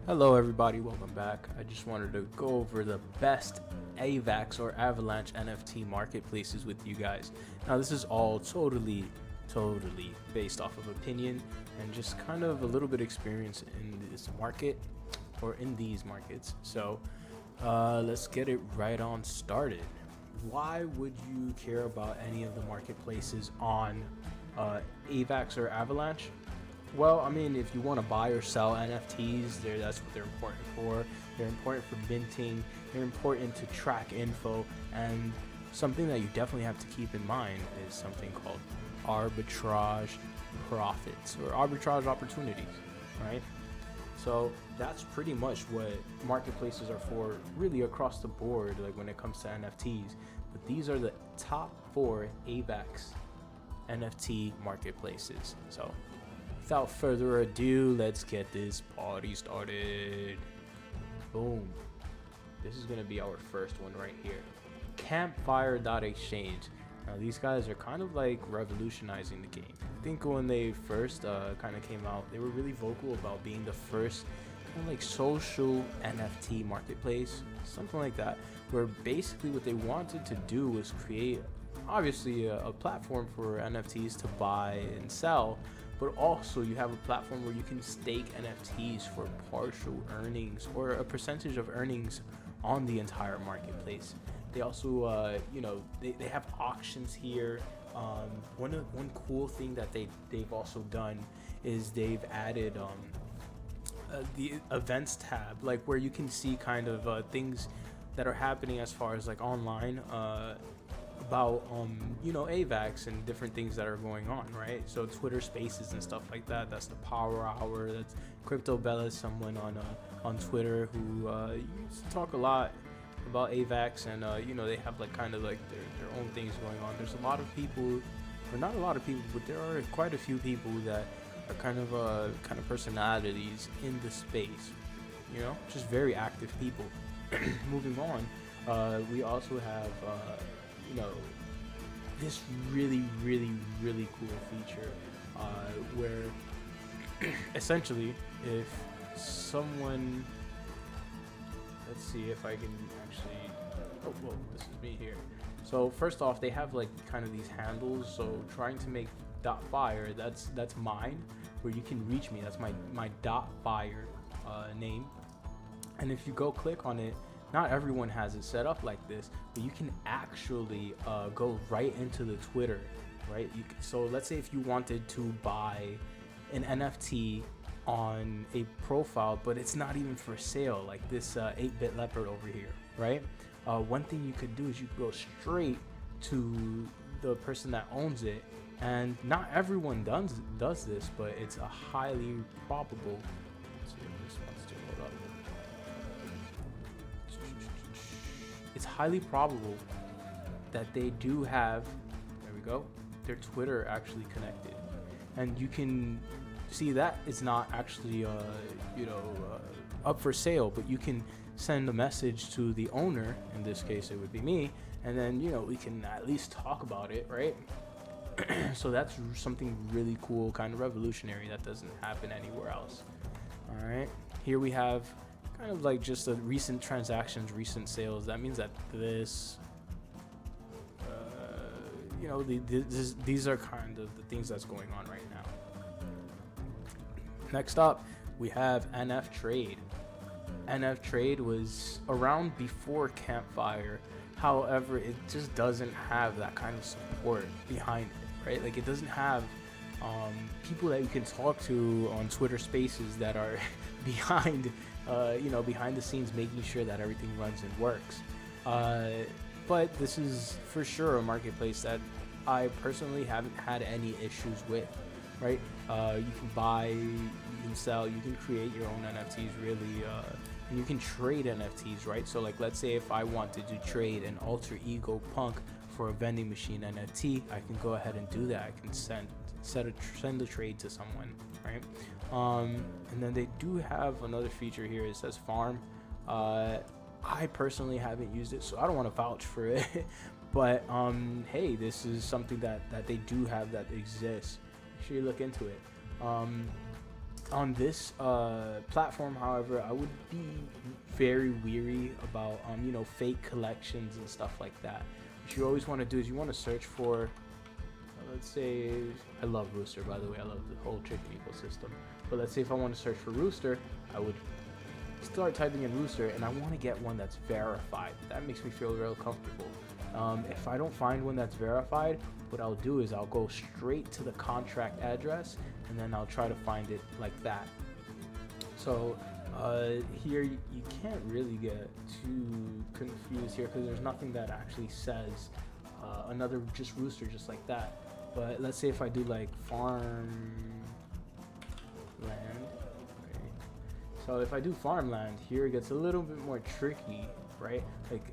Hello everybody, welcome back. I just wanted to go over the best AVAX or Avalanche NFT marketplaces with you guys. Now this is all totally based off of opinion and just kind of a little bit experience in this market or in these markets. So let's get it right on started. Why would you care about any of the marketplaces on AVAX or Avalanche? Well, I mean, if you want to buy or sell NFTs, that's what they're important for. They're important for minting. They're important to track info. And something that you definitely have to keep in mind is something called arbitrage profits or arbitrage opportunities, right? So that's pretty much what marketplaces are for, really across the board, like when it comes to NFTs. But these are the top 4 AVAX NFT marketplaces. So without further ado, let's get this party started. Boom. This is going to be our first one right here. Campfire.exchange. Now these guys are kind of like revolutionizing the game. I think when they first kind of came out, they were really vocal about being the first kind of like social NFT marketplace, something like that, where basically what they wanted to do was create obviously a platform for NFTs to buy and sell, but also you have a platform where you can stake NFTs for partial earnings or a percentage of earnings on the entire marketplace. They also, they have auctions here. One cool thing that they've also done is they've added the events tab, like where you can see kind of things that are happening as far as like online about AVAX and different things that are going on, right? So Twitter Spaces and stuff like that. That's the Power Hour. That's Crypto Bella, someone on Twitter who used to talk a lot about AVAX, and they have like kind of like their own things going on. There's a lot of people, or not a lot of people, but there are quite a few people that are kind of personalities in the space, just very active people. Moving on, we also have this really cool feature where essentially if someone, let's see if I can actually, this is me here. So first off, they have like kind of these handles. So trying to make .buyer, that's mine, where you can reach me. That's my .buyer name. And if you go click on it, not everyone has it set up like this, but you can actually go right into the Twitter, right? So let's say if you wanted to buy an NFT on a profile, but it's not even for sale, like this 8-bit leopard over here, right? One thing you could do is you could go straight to the person that owns it, and not everyone does this, but it's a highly probable. Let's see if this wants to load up. It's highly probable that they do have, there we go, their Twitter actually connected, and you can see that it's not actually up for sale, but you can send a message to the owner. In this case it would be me, and then we can at least talk about it, right? So that's something really cool, kind of revolutionary, that doesn't happen anywhere else. All right, here we have kind of like just a recent transactions, recent sales. That means that this these are kind of the things that's going on right now. Next up, we have NFTrade. NFTrade was around before Campfire. However, it just doesn't have that kind of support behind it, right? Like it doesn't have people that you can talk to on Twitter Spaces that are behind the scenes, making sure that everything runs and works. But this is for sure a marketplace that I personally haven't had any issues with, right? You can buy, you can sell, you can create your own NFTs, really, and you can trade NFTs, right? So like, let's say if I wanted to trade an alter ego punk for a vending machine NFT, I can go ahead and do that. I can send a trade to someone, right? And then they do have another feature here. It says farm. I personally haven't used it, so I don't want to vouch for it. But hey, this is something that they do have that exists. Make sure you look into it. On this platform, however, I would be very weary about fake collections and stuff like that. What you always want to do is you want to search for, let's say, I love Rooster, by the way. I love the whole chicken ecosystem. But let's say if I want to search for Rooster, I would start typing in Rooster, and I want to get one that's verified. That makes me feel real comfortable. If I don't find one that's verified, what I'll do is I'll go straight to the contract address, and then I'll try to find it like that. So here you can't really get too confused here because there's nothing that actually says another just Rooster just like that. But let's say if I do like farmland, okay. So if I do farmland, here it gets a little bit more tricky, right? Like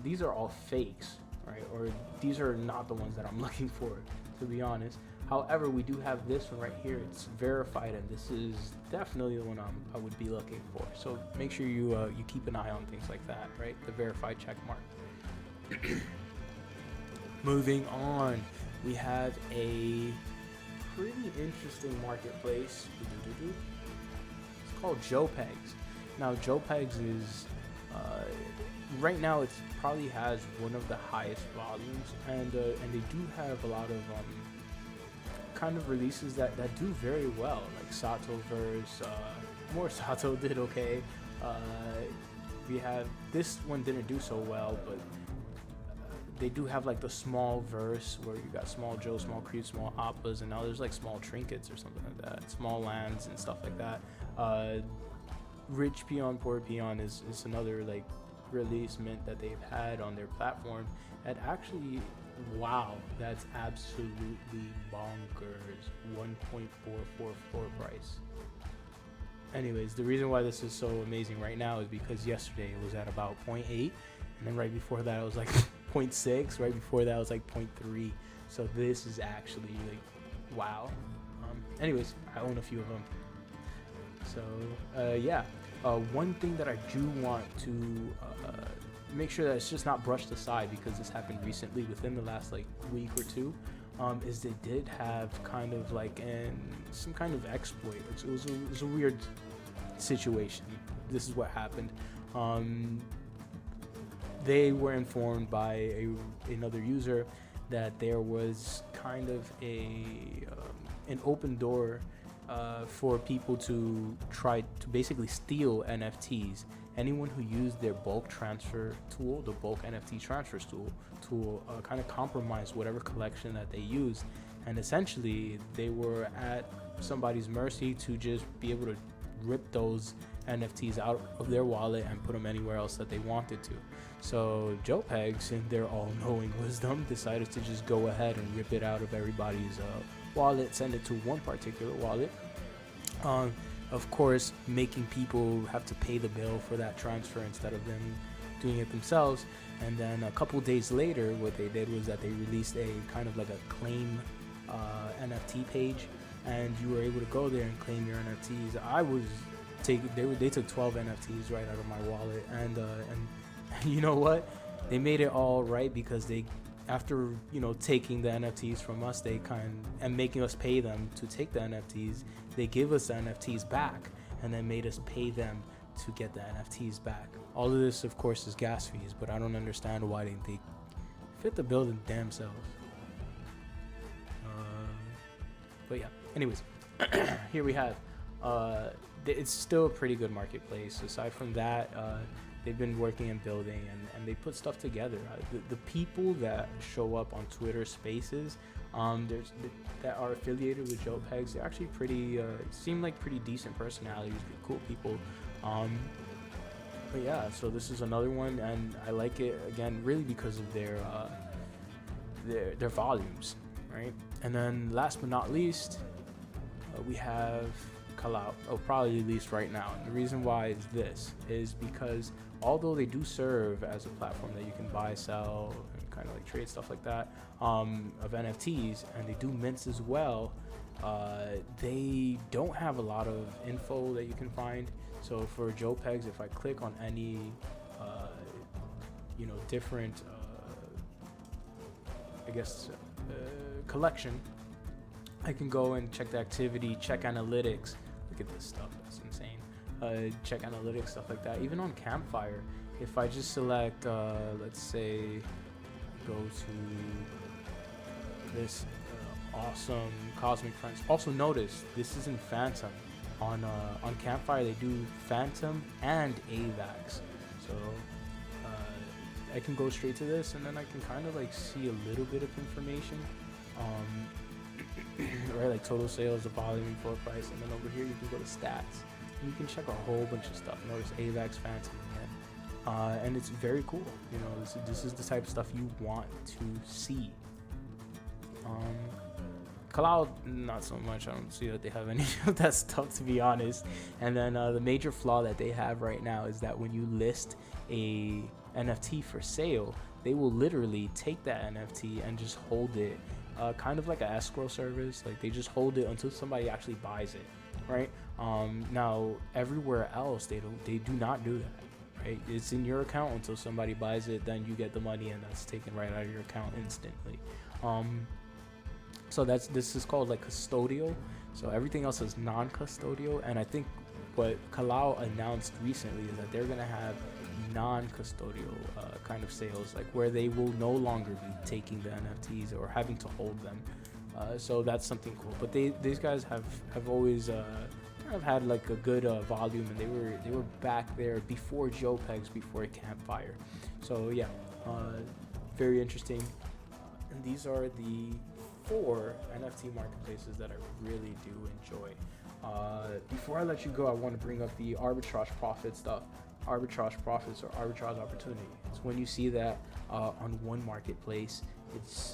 these are all fakes, right? Or these are not the ones that I'm looking for, to be honest. However, we do have this one right here. It's verified, and this is definitely the one I would be looking for. So make sure you keep an eye on things like that, right? The verified check mark. Moving on, we have a pretty interesting marketplace. It's called Joepegs. Now, Joepegs is right now it probably has one of the highest volumes, and they do have a lot of kind of releases that do very well, like Satoverse. More Sato did okay. We have this one didn't do so well, but they do have like the small verse where you got small Joe, small Creep, small Appas, and now there's like small trinkets or something like that, small lands and stuff like that. Rich Peon, Poor Peon is another like release mint that they've had on their platform. And actually, wow, that's absolutely bonkers. 1.444 price. Anyways, the reason why this is so amazing right now is because yesterday it was at about 0.8, and then right before that it was like 0.6, right before that it was like 0.3. So this is actually like wow. Anyways, I own a few of them. So yeah, one thing that I do want to make sure that it's just not brushed aside, because this happened recently within the last like week or two, is they did have kind of like some kind of exploit. It was a weird situation. This is what happened. They were informed by another user that there was kind of an open door for people to try to basically steal NFTs. Anyone who used their bulk transfer tool, the bulk NFT transfers tool, kind of compromised whatever collection that they used, and essentially they were at somebody's mercy to just be able to rip those NFTs out of their wallet and put them anywhere else that they wanted to. So Joepegs, in their all-knowing wisdom, decided to just go ahead and rip it out of everybody's wallet, send it to one particular wallet. Of course, making people have to pay the bill for that transfer instead of them doing it themselves. And then a couple days later, what they did was that they released a kind of like a claim NFT page, and you were able to go there and claim your NFTs. They took 12 NFTs right out of my wallet, and you know what? They made it all right, because they, after taking the NFTs from us, and making us pay them to take the NFTs, they give us the NFTs back and then made us pay them to get the NFTs back. All of this, of course, is gas fees, but I don't understand why they fit the bill themselves. But yeah, anyways, here we have. It's still a pretty good marketplace. Aside from that, they've been working and building, and they put stuff together. The people that show up on Twitter Spaces, that are affiliated with Joepegs, they're actually pretty, seem like pretty decent personalities, pretty cool people. But yeah, so this is another one, and I like it again really because of their volumes, right? And then last but not least, we have Kalao, probably at least right now. And the reason why is because although they do serve as a platform that you can buy, sell, and kind of like trade stuff like that of NFTs, and they do mints as well, they don't have a lot of info that you can find. So for Joepegs, if I click on any different collection, I can go and check the activity, check analytics, look at this stuff. That's insane. Check analytics, stuff like that. Even on Campfire, if I just select, let's say, go to this awesome Cosmic Friends. Also notice this isn't Phantom. On Campfire they do Phantom and AVAX. So I can go straight to this, and then I can kind of like see a little bit of information. Right, like total sales, the volume, floor price, and then over here you can go to stats. And you can check a whole bunch of stuff. Notice AVAX, Phantom again. And it's very cool. You know, this is the type of stuff you want to see. Kalao, not so much. I don't see that they have any of that stuff, to be honest. And then the major flaw that they have right now is that when you list a NFT for sale, they will literally take that NFT and just hold it, kind of like an escrow service. Like they just hold it until somebody actually buys it, right? Now everywhere else they do not do that. Right? It's in your account until somebody buys it, then you get the money, and that's taken right out of your account instantly. So this is called like custodial. So everything else is non-custodial, and I think what Kalao announced recently is that they're gonna have non-custodial kind of sales, like where they will no longer be taking the NFTs or having to hold them. So that's something cool. But these guys have always kind of had like a good volume, and they were back there before Joepegs, before Campfire. So yeah, very interesting. And these are the 4 NFT marketplaces that I really do enjoy. Before I let you go, I want to bring up the arbitrage profit stuff. Arbitrage profits or arbitrage opportunity. It's when you see that on one marketplace, it's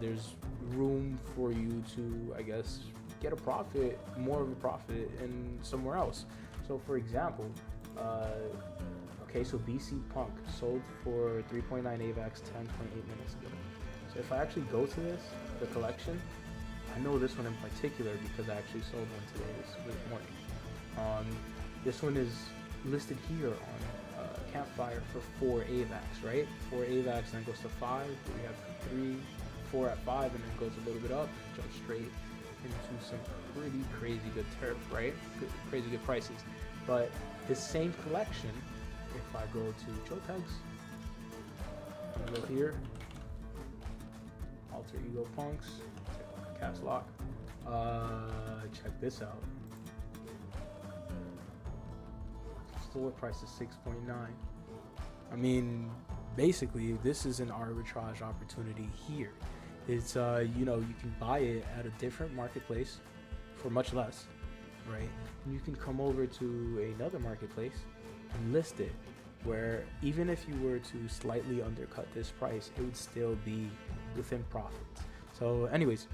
there's room for you to, I guess, get a profit, more of a profit in somewhere else. So for example, okay, so BC Punk sold for 3.9 AVAX 10.8 minutes ago. So if I actually go to this, the collection, I know this one in particular because I actually sold one today this morning. This one is listed here on Campfire for 4 AVAX, right? 4 AVAX, then goes to 5. We have 3, 4 at 5, and then goes a little bit up, jump straight into some pretty crazy good turf, right? Crazy good prices. But this same collection, if I go to Joepegs, I go here, Alter Ego Punks, Caps Lock, check this out. Floor price is 6.9. I mean, basically, this is an arbitrage opportunity here. It's you know, you can buy it at a different marketplace for much less, right? And you can come over to another marketplace and list it, where even if you were to slightly undercut this price, it would still be within profits. So anyways,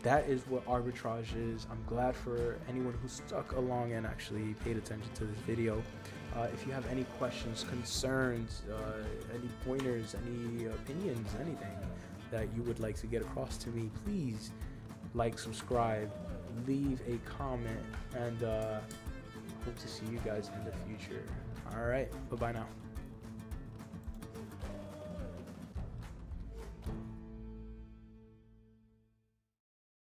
that is what arbitrage is. I'm glad for anyone who stuck along and actually paid attention to this video. If you have any questions, concerns, any pointers, any opinions, anything that you would like to get across to me, please like, subscribe, leave a comment, and hope to see you guys in the future. All right, bye-bye now.